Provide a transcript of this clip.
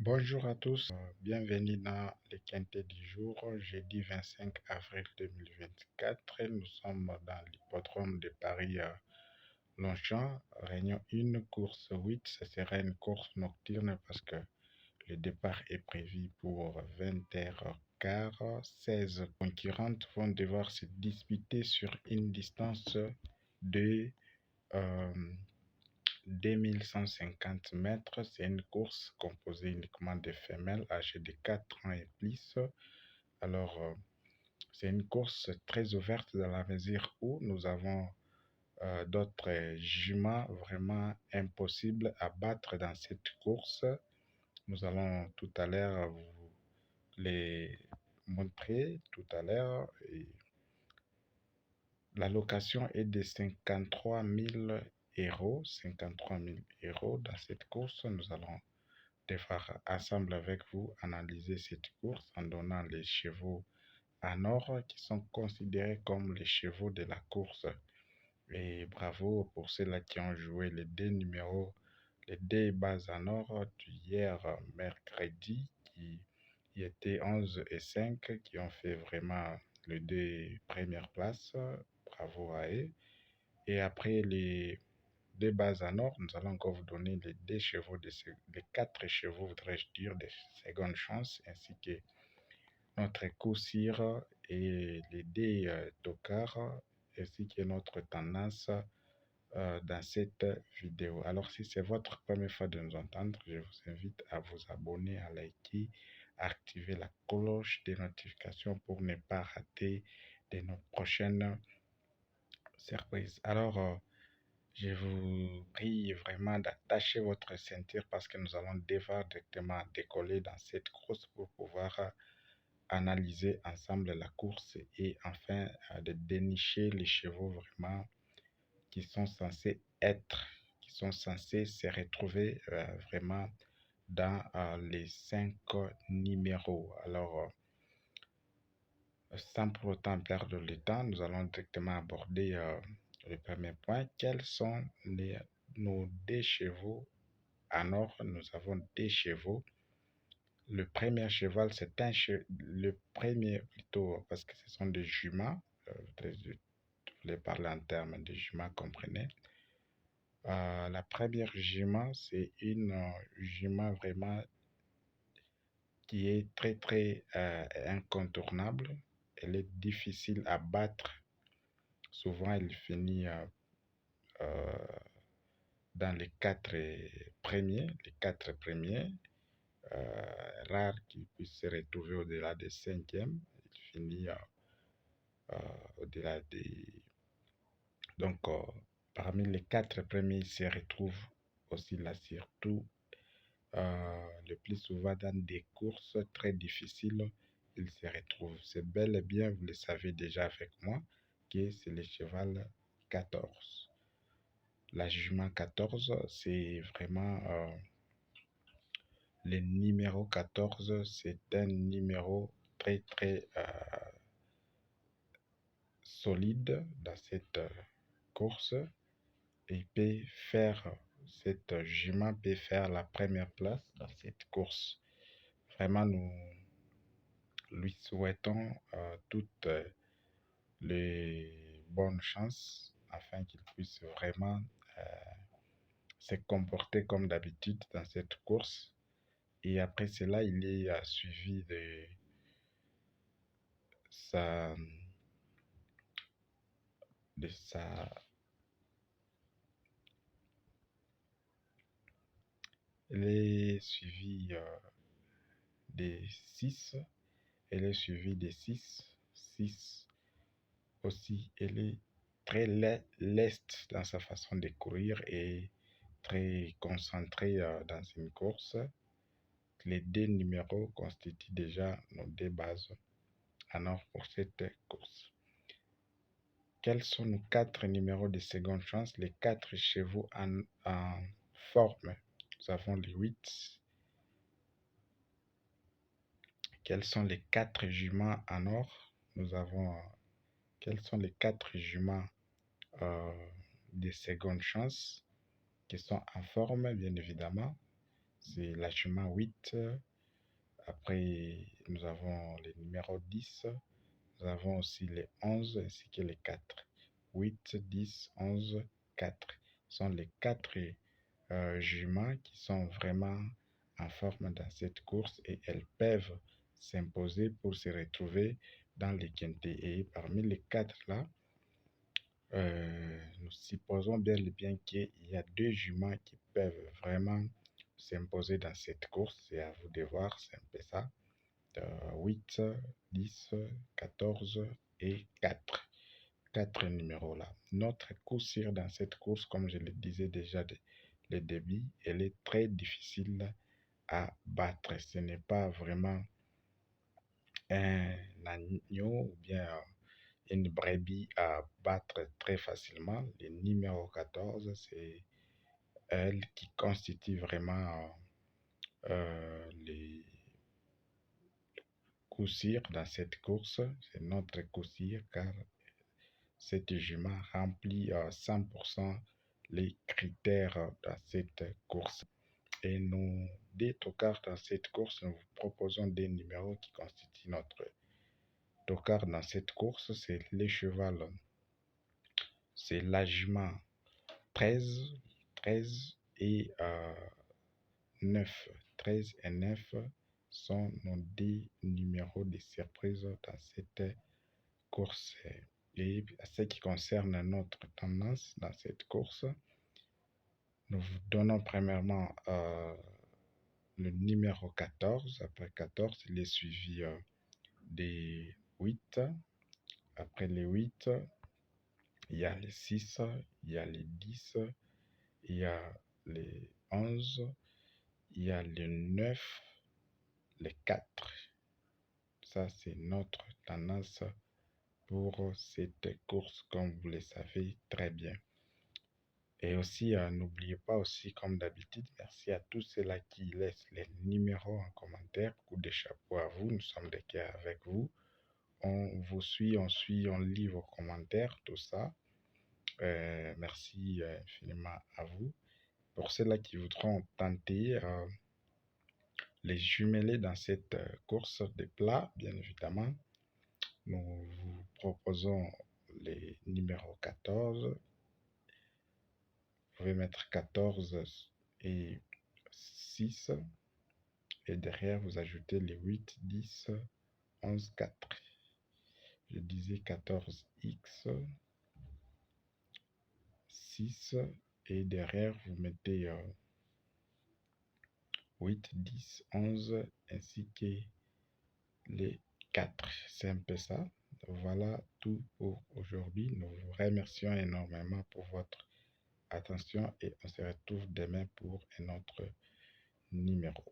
Bonjour à tous, bienvenue dans le quintet du jour, jeudi 25 avril 2024. Nous sommes dans l'hippodrome de Paris-Longchamp, réunion 1, course 8. Ce sera une course nocturne parce que le départ est prévu pour 20h15. 16 concurrentes vont devoir se disputer sur une distance de euh, 2150 mètres. C'est une course composée uniquement de femelles âgées de 4 ans et plus. Alors, c'est une course très ouverte dans la mesure où nous avons d'autres juments vraiment impossibles à battre dans cette course. Nous allons tout à l'heure vous les montrer tout à l'heure. La location est de 53 000 euros. 53 000 euros dans cette course. Nous allons devoir ensemble avec vous analyser cette course en donnant les chevaux en or qui sont considérés comme les chevaux de la course. Et bravo pour ceux-là qui ont joué les deux numéros, les deux bases en or d'hier mercredi qui étaient 11 et 5 qui ont fait vraiment les deux premières places. Bravo à eux. Et après les deux bases en or, nous allons encore vous donner les deux chevaux, les quatre chevaux, voudrais-je dire, de seconde chance, ainsi que notre coup-sire et les deux tocards, ainsi que notre tendance dans cette vidéo. Alors, si c'est votre première fois de nous entendre, je vous invite à vous abonner, à liker, à activer la cloche des notifications pour ne pas rater de nos prochaines surprises. Alors, je vous prie vraiment d'attacher votre ceinture parce que nous allons devoir directement décoller dans cette course pour pouvoir analyser ensemble la course et enfin de dénicher les chevaux vraiment qui sont censés qui sont censés se retrouver vraiment dans les 5 numéros. Alors, sans pour autant perdre le temps, nous allons directement aborder le premier point. Quels sont nos deux chevaux en or? Nous avons deux chevaux. Le premier cheval, le premier plutôt, parce que ce sont des juments. Je voulais parler en termes de juments, comprenez. La première jument, c'est une jument vraiment qui est très très incontournable. Elle est difficile à battre. Souvent, elle finit dans les quatre premiers. Les quatre premiers, rare qu'il puisse se retrouver au-delà des cinquièmes. Il finit au-delà des... Donc, parmi les quatre premiers, il se retrouve aussi là, surtout le plus souvent dans des courses très difficiles, il se retrouve. C'est bel et bien, vous le savez déjà avec moi, que c'est le cheval 14. La jument 14, c'est vraiment le numéro 14, c'est un numéro très très solide dans cette course. Et peut faire, cette jument peut faire la première place dans cette course. Vraiment, nous lui souhaitons toutes les bonnes chances afin qu'il puisse vraiment se comporter comme d'habitude dans cette course. Et après cela, il est suivi sa, de sa, il est suivi des 6. Elle est suivie des 6. 6 aussi. Elle est très leste dans sa façon de courir et très concentrée dans une course. Les deux numéros constituent déjà nos deux bases en or pour cette course. Quels sont nos quatre numéros de seconde chance? Les quatre chevaux en forme. Nous avons les 8. Quels sont les quatre juments en or? Nous avons quels sont les quatre juments de seconde chance qui sont en forme, bien évidemment? c'est la jument 8. Après, nous avons les numéros 10. Nous avons aussi les 11 ainsi que les 4. 8, 10, 11, 4 sont les 4 juments qui sont vraiment en forme dans cette course et elles peuvent s'imposer pour se retrouver dans les quintés. Et parmi les 4 là, nous supposons bien et bien qu'il y a 2 juments qui peuvent vraiment s'imposer dans cette course. C'est à vous de voir, c'est un peu ça. 8, 10, 14 et 4. 4 numéros là. Notre coup sûr dans cette course, comme je le disais déjà le début, elle est très difficile à battre. Ce n'est pas vraiment un agneau ou bien une brebis à battre très facilement. Le numéro 14, c'est elle qui constitue vraiment les coups sûrs dans cette course. C'est notre coup sûr car cette jument remplit 100% les critères dans cette course. Et nous, des tocards dans cette course, nous vous proposons des numéros qui constituent notre tocard dans cette course. C'est les cheval, c'est la jument 13, 13 et 9. 13 et 9 sont nos deux numéros de surprise dans cette course. Et à ce qui concerne notre tendance dans cette course, nous vous donnons premièrement le numéro 14. Après 14, il est suivi des 8. Après les 8, il y a les 6, il y a les 10, il y a les 11, il y a les 9, les 4. Ça, c'est notre tendance pour cette course, comme vous le savez très bien. Et aussi, n'oubliez pas aussi, comme d'habitude, merci à tous ceux-là qui laissent les numéros en commentaire. Coup de chapeau à vous, nous sommes de cœur avec vous. On vous suit, on lit vos commentaires, tout ça. Merci infiniment à vous. Pour ceux-là qui voudront tenter les jumelés dans cette course de plat, bien évidemment, nous vous proposons les numéros 14. Vous pouvez mettre 14 et 6. Et derrière, vous ajoutez les 8, 10, 11, 4. Je disais 14x, 6. Et derrière, vous mettez 8, 10, 11, ainsi que les 4. C'est un peu ça. Voilà tout pour aujourd'hui. Nous vous remercions énormément pour votre attention et on se retrouve demain pour un autre numéro.